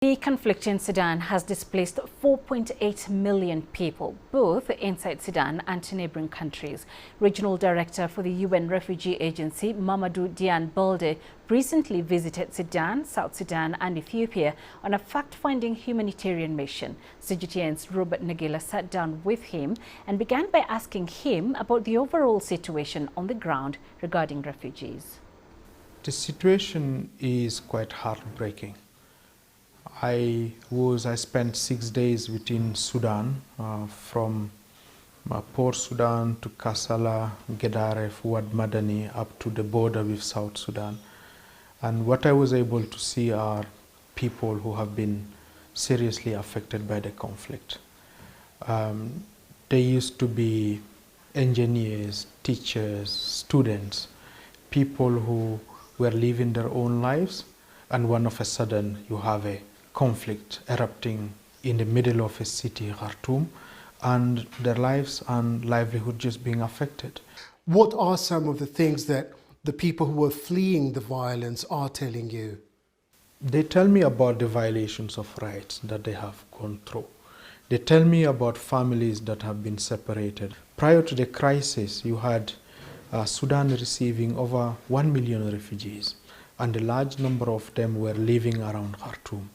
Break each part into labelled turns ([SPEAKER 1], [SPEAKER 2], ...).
[SPEAKER 1] The conflict in Sudan has displaced 4.8 million people, both inside Sudan and to neighboring countries. Regional Director for the UN Refugee Agency, Mamadou Dian Balde, recently visited Sudan, South Sudan and Ethiopia on a fact-finding humanitarian mission. CGTN's Robert Nagila sat down with him and began by asking him about the overall situation on the ground regarding refugees.
[SPEAKER 2] The situation is quite heartbreaking. I spent 6 days within Sudan, from Port Sudan to Kassala, Gedaref, Wad Madani, up to the border with South Sudan. And what I was able to see are people who have been seriously affected by the conflict. They used to be engineers, teachers, students, people who were living their own lives, and one of a sudden you have a conflict erupting in the middle of a city, Khartoum, and their lives and livelihood just being affected.
[SPEAKER 3] What are some of the things that the people who are fleeing the violence are telling you?
[SPEAKER 2] They tell me about the violations of rights that they have gone through. They tell me about families that have been separated. Prior to the crisis, you had Sudan receiving over 1 million refugees, and a large number of them were living around Khartoum.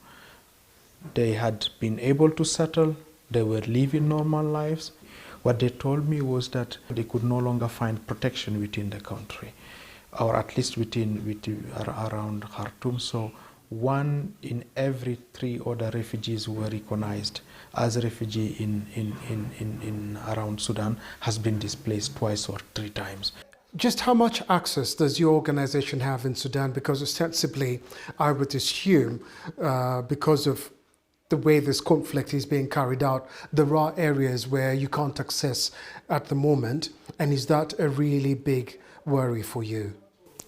[SPEAKER 2] They had been able to settle, they were living normal lives. What they told me was that they could no longer find protection within the country, or at least around Khartoum. So 1 in every 3 other refugees who were recognized as a refugee in around Sudan has been displaced 2 or 3 times.
[SPEAKER 3] Just how much access does your organization have in Sudan? Because ostensibly, I would assume, because of the way this conflict is being carried out, there are areas where you can't access at the moment. And is that a really big worry for you?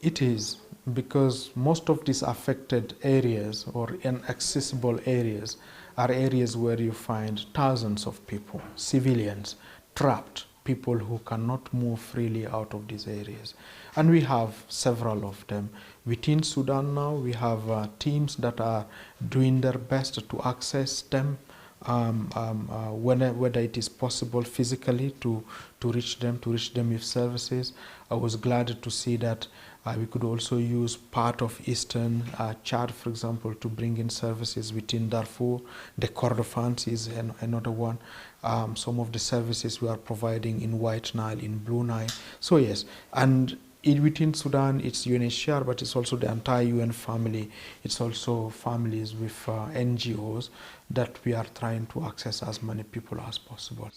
[SPEAKER 2] It is, because most of these affected areas or inaccessible areas are areas where you find thousands of people, civilians, trapped, people who cannot move freely out of these areas. And we have several of them. Within Sudan now, we have teams that are doing their best to access them, whether it is possible physically to reach them with services. I was glad to see that we could also use part of Eastern Chad, for example, to bring in services within Darfur. The Kordofans is another one. Some of the services we are providing in White Nile, in Blue Nile. So yes, and within Sudan, it's UNHCR, but it's also the entire UN family. It's also families with NGOs that we are trying to access as many people as possible.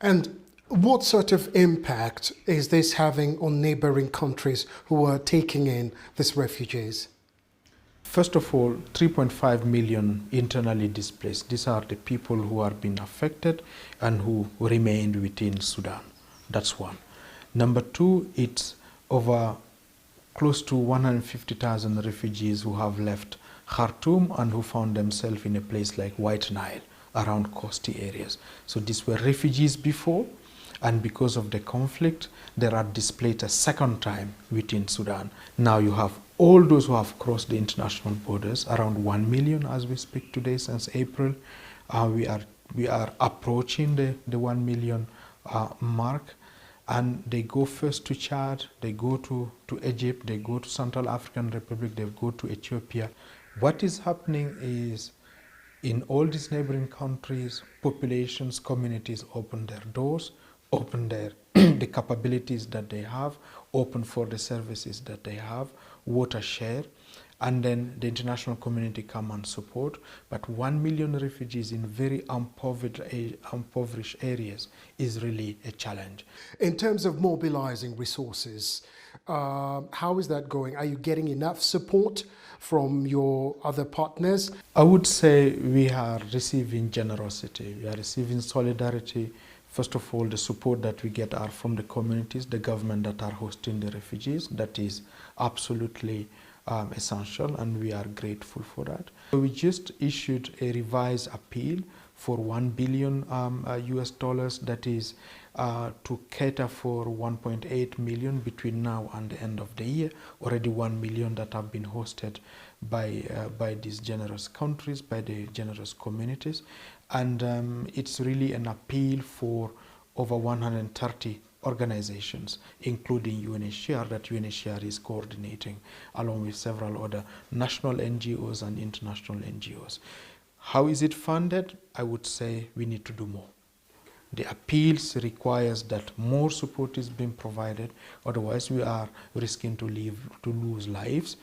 [SPEAKER 3] And what sort of impact is this having on neighboring countries who are taking in these refugees?
[SPEAKER 2] First of all, 3.5 million internally displaced. These are the people who are being affected and who remained within Sudan. That's one. Number 2, it's over close to 150,000 refugees who have left Khartoum and who found themselves in a place like White Nile, around coastal areas. So these were refugees before, and because of the conflict, they are displaced a second time within Sudan. Now you have all those who have crossed the international borders, around 1 million as we speak today since April. We are approaching the 1 million mark. And they go first to Chad, they go to Egypt, they go to Central African Republic, they go to Ethiopia. What is happening is, in all these neighboring countries, populations, communities open their doors, open the capabilities that they have, open for the services that they have, water share, and then the international community come and support. But 1 million refugees in very impoverished areas is really a challenge.
[SPEAKER 3] In terms of mobilizing resources, how is that going? Are you getting enough support from your other partners?
[SPEAKER 2] I would say we are receiving generosity, we are receiving solidarity. First of all, the support that we get are from the communities, the government that are hosting the refugees. That is absolutely essential, and we are grateful for that. We just issued a revised appeal for $1 billion US dollars, that is to cater for 1.8 million between now and the end of the year. Already 1 million that have been hosted by these generous countries, by the generous communities. And it's really an appeal for over 130 organizations, including UNHCR, that UNHCR is coordinating, along with several other national NGOs and international NGOs. How is it funded? I would say we need to do more. The appeals requires that more support is being provided, otherwise we are risking to lose lives.